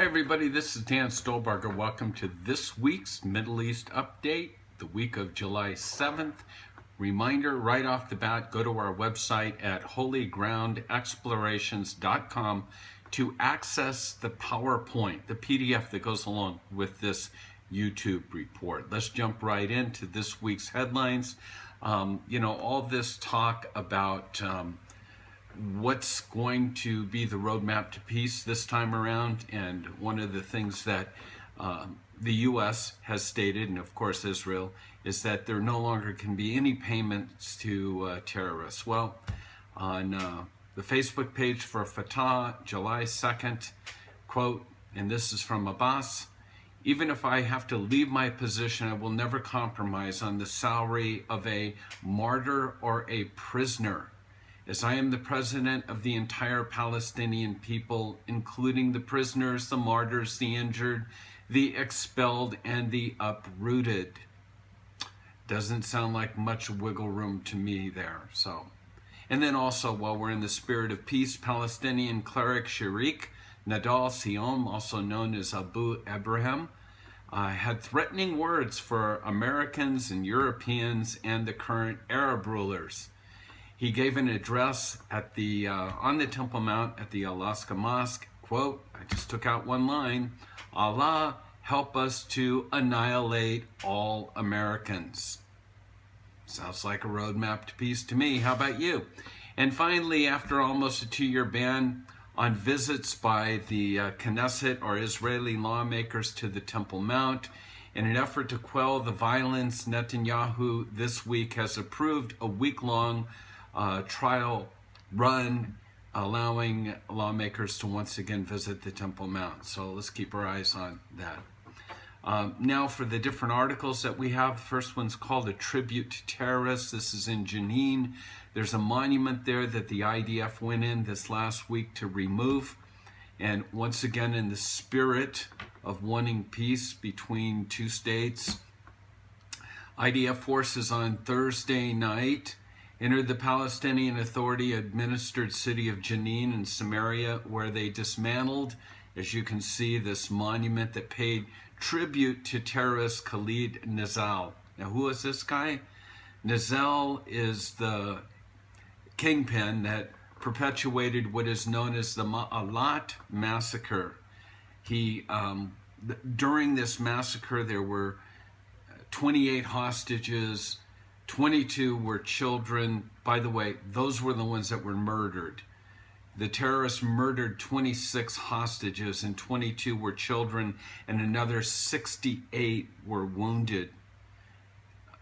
Hi everybody, this is Dan Stolebarger. Welcome to this week's Middle East Update, the week of July 7th. Reminder right off the bat, go to our website at holygroundexplorations.com to access the PowerPoint, the PDF that goes along with this YouTube report. Let's jump right into this week's headlines. All this talk about what's going to be the roadmap to peace this time around, and one of the things that the U.S. has stated, and of course Israel, is that there no longer can be any payments to terrorists. Well, on the Facebook page for Fatah, July 2nd, quote, and this is from Abbas, "Even if I have to leave my position, I will never compromise on the salary of a martyr or a prisoner. As I am the president of the entire Palestinian people, including the prisoners, the martyrs, the injured, the expelled, and the uprooted." Doesn't sound like much wiggle room to me there. And then also, while we're in the spirit of peace, Palestinian cleric Sharik Nadal Siom, also known as Abu Ibrahim, had threatening words for Americans and Europeans and the current Arab rulers. He gave an address at on the Temple Mount at the Al-Aqsa Mosque, quote, I just took out one line, "Allah help us to annihilate all Americans." Sounds like a roadmap to peace to me. How about you? And finally, after almost a 2-year ban on visits by the Knesset or Israeli lawmakers to the Temple Mount, in an effort to quell the violence, Netanyahu this week has approved a week-long trial run allowing lawmakers to once again visit the Temple Mount. So let's keep our eyes on that. Now for the different articles that we have. The first one's called A Tribute to Terrorists. This is in Jenin. There's a monument there that the IDF went in this last week to remove. And once again, in the spirit of wanting peace between two states, IDF forces on Thursday night entered the Palestinian Authority-administered city of Jenin in Samaria, where they dismantled, as you can see, this monument that paid tribute to terrorist Khalid Nizal. Now, who is this guy? Nizal is the kingpin that perpetuated what is known as the Ma'alat massacre. During this massacre, there were 28 hostages, 22 were children. By the way, those were the ones that were murdered. The terrorists murdered 26 hostages and 22 were children, and another 68 were wounded.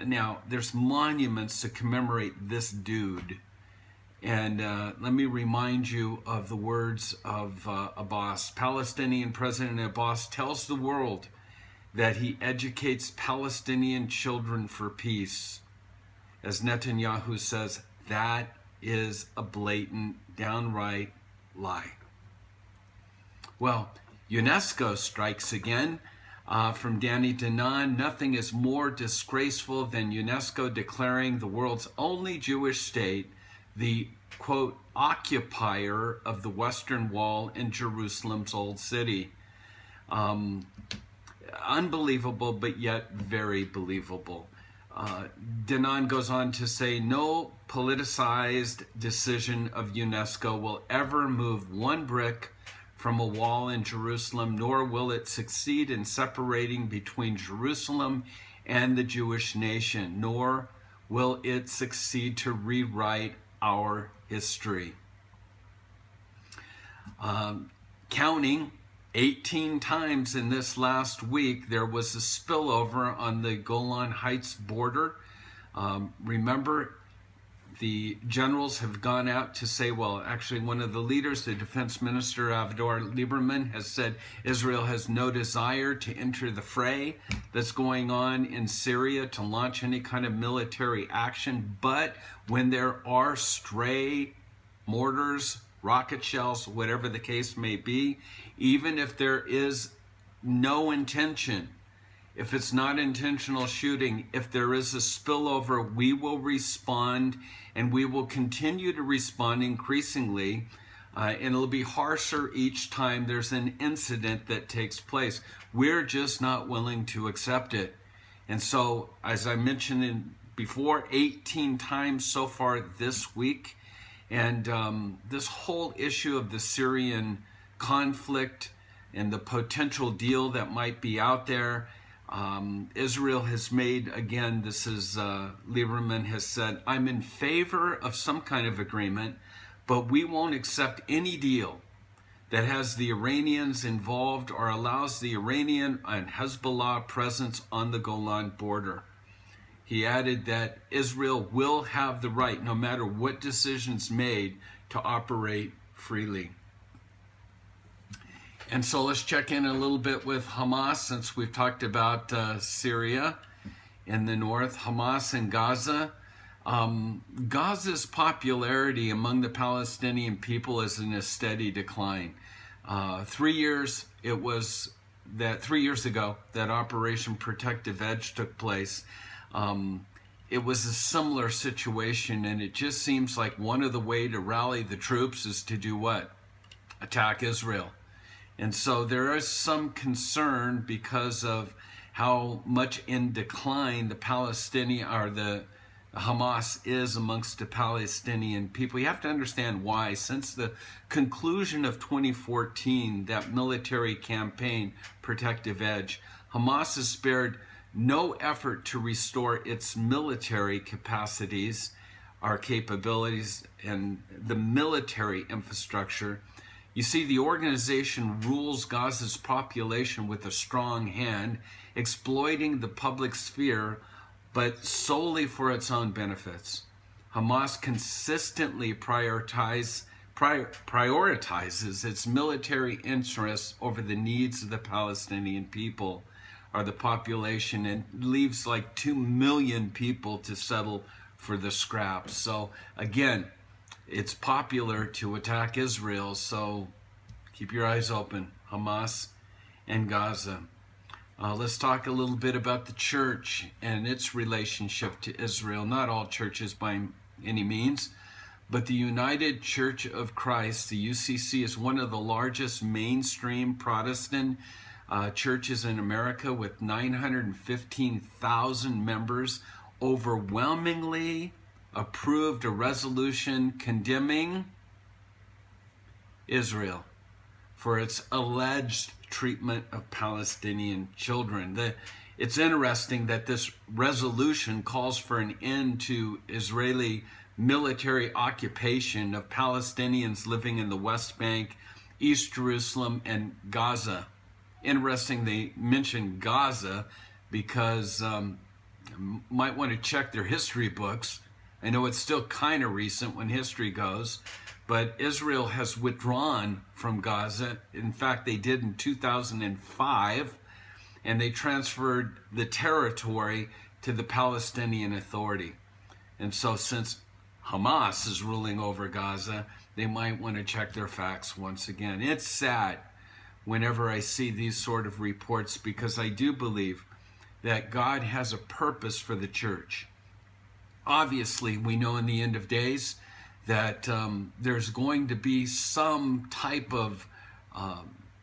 Now, there's monuments to commemorate this dude. And let me remind you of the words of Abbas. Palestinian President Abbas tells the world that he educates Palestinian children for peace. As Netanyahu says, that is a blatant, downright lie. Well, UNESCO strikes again. From Danny Danan, nothing is more disgraceful than UNESCO declaring the world's only Jewish state the, quote, occupier of the Western Wall in Jerusalem's Old City. Unbelievable, but yet very believable. Danan goes on to say, no politicized decision of UNESCO will ever move one brick from a wall in Jerusalem, nor will it succeed in separating between Jerusalem and the Jewish nation, nor will it succeed to rewrite our history. Counting 18 times in this last week, there was a spillover on the Golan Heights border. Remember, the generals have gone out to say, well, actually one of the leaders, the defense minister, Avigdor Lieberman, has said Israel has no desire to enter the fray that's going on in Syria, to launch any kind of military action. But when there are stray mortars, rocket shells, whatever the case may be, even if there is no intention, if it's not intentional shooting, if there is a spillover, we will respond, and we will continue to respond increasingly and it'll be harsher each time there's an incident that takes place. We're just not willing to accept it. And so, as I mentioned before, 18 times so far this week. And this whole issue of the Syrian conflict and the potential deal that might be out there. Israel has made, again, this is Lieberman has said, I'm in favor of some kind of agreement, but we won't accept any deal that has the Iranians involved or allows the Iranian and Hezbollah presence on the Golan border. He added that Israel will have the right, no matter what decisions made, to operate freely. And so let's check in a little bit with Hamas, since we've talked about Syria in the north, Hamas and Gaza. Gaza's popularity among the Palestinian people is in a steady decline. 3 years ago that Operation Protective Edge took place. It was a similar situation, and it just seems like one of the ways to rally the troops is to do what? Attack Israel. And so there is some concern because of how much in decline the Hamas is amongst the Palestinian people. You have to understand why. Since the conclusion of 2014, that military campaign, Protective Edge, Hamas has spared no effort to restore its military capacities, our capabilities, and the military infrastructure. You see, the organization rules Gaza's population with a strong hand, exploiting the public sphere, but solely for its own benefits. Hamas consistently prioritizes its military interests over the needs of the Palestinian people or the population, and leaves like 2 million people to settle for the scraps. So again, it's popular to attack Israel, so keep your eyes open, Hamas and Gaza. Let's talk a little bit about the church and its relationship to Israel. Not all churches by any means, but the United Church of Christ, the UCC, is one of the largest mainstream Protestant churches in America with 915,000 members. Overwhelmingly approved a resolution condemning Israel for its alleged treatment of Palestinian children. It's interesting that this resolution calls for an end to Israeli military occupation of Palestinians living in the West Bank, East Jerusalem, and Gaza. Interesting they mention Gaza because might want to check their history books. I know it's still kind of recent when history goes, but Israel has withdrawn from Gaza. In fact, they did in 2005, and they transferred the territory to the Palestinian Authority. And so since Hamas is ruling over Gaza, they might want to check their facts once again. It's sad whenever I see these sort of reports, because I do believe that God has a purpose for the church. Obviously, we know in the end of days that there's going to be some type of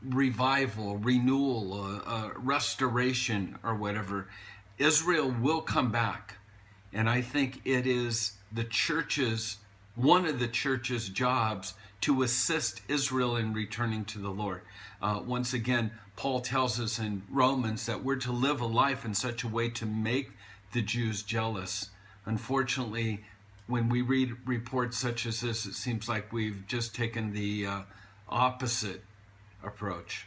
revival, renewal, restoration, or whatever. Israel will come back. And I think it is the church's, one of the church's jobs to assist Israel in returning to the Lord. Once again, Paul tells us in Romans that we're to live a life in such a way to make the Jews jealous. Unfortunately, when we read reports such as this, it seems like we've just taken the opposite approach.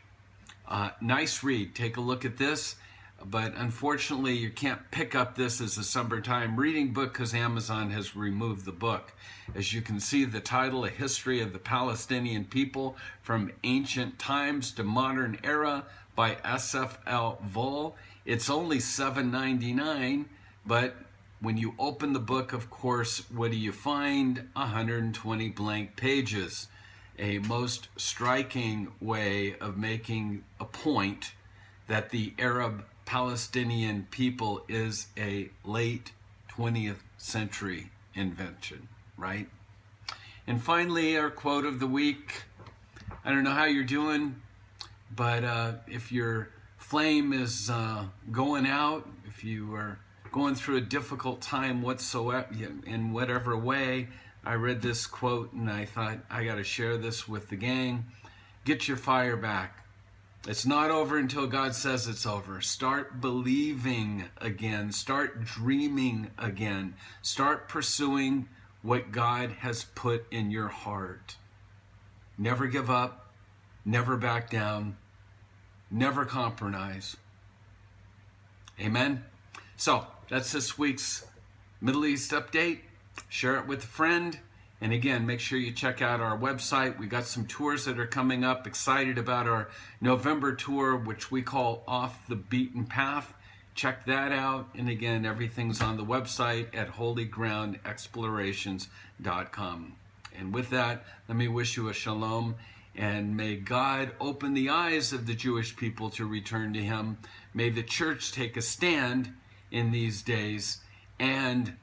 Nice read. Take a look at this. But unfortunately, you can't pick up this as a summertime reading book because Amazon has removed the book. As you can see, the title, A History of the Palestinian People from Ancient Times to Modern Era by S.F.L. Voll. It's only $7.99, but when you open the book, of course, what do you find? 120 blank pages. A most striking way of making a point that the Arab Palestinian people is a late 20th century invention, right? And finally, our quote of the week. I don't know how you're doing, but if your flame is going out, if you are going through a difficult time whatsoever, in whatever way, I read this quote and I thought, I got to share this with the gang. Get your fire back. It's not over until God says it's over. Start believing again. Start dreaming again. Start pursuing what God has put in your heart. Never give up. Never back down. Never compromise. Amen. So that's this week's Middle East update. Share it with a friend. And again, make sure you check out our website. We got some tours that are coming up. Excited about our November tour, which we call Off the Beaten Path. Check that out. And again, everything's on the website at holygroundexplorations.com. And with that, let me wish you a shalom. And may God open the eyes of the Jewish people to return to him. May the church take a stand in these days. And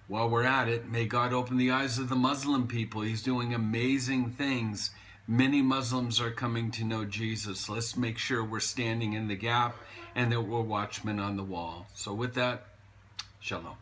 while we're at it, may God open the eyes of the Muslim people. He's doing amazing things. Many Muslims are coming to know Jesus. Let's make sure we're standing in the gap and that we're watchmen on the wall. So with that, shalom.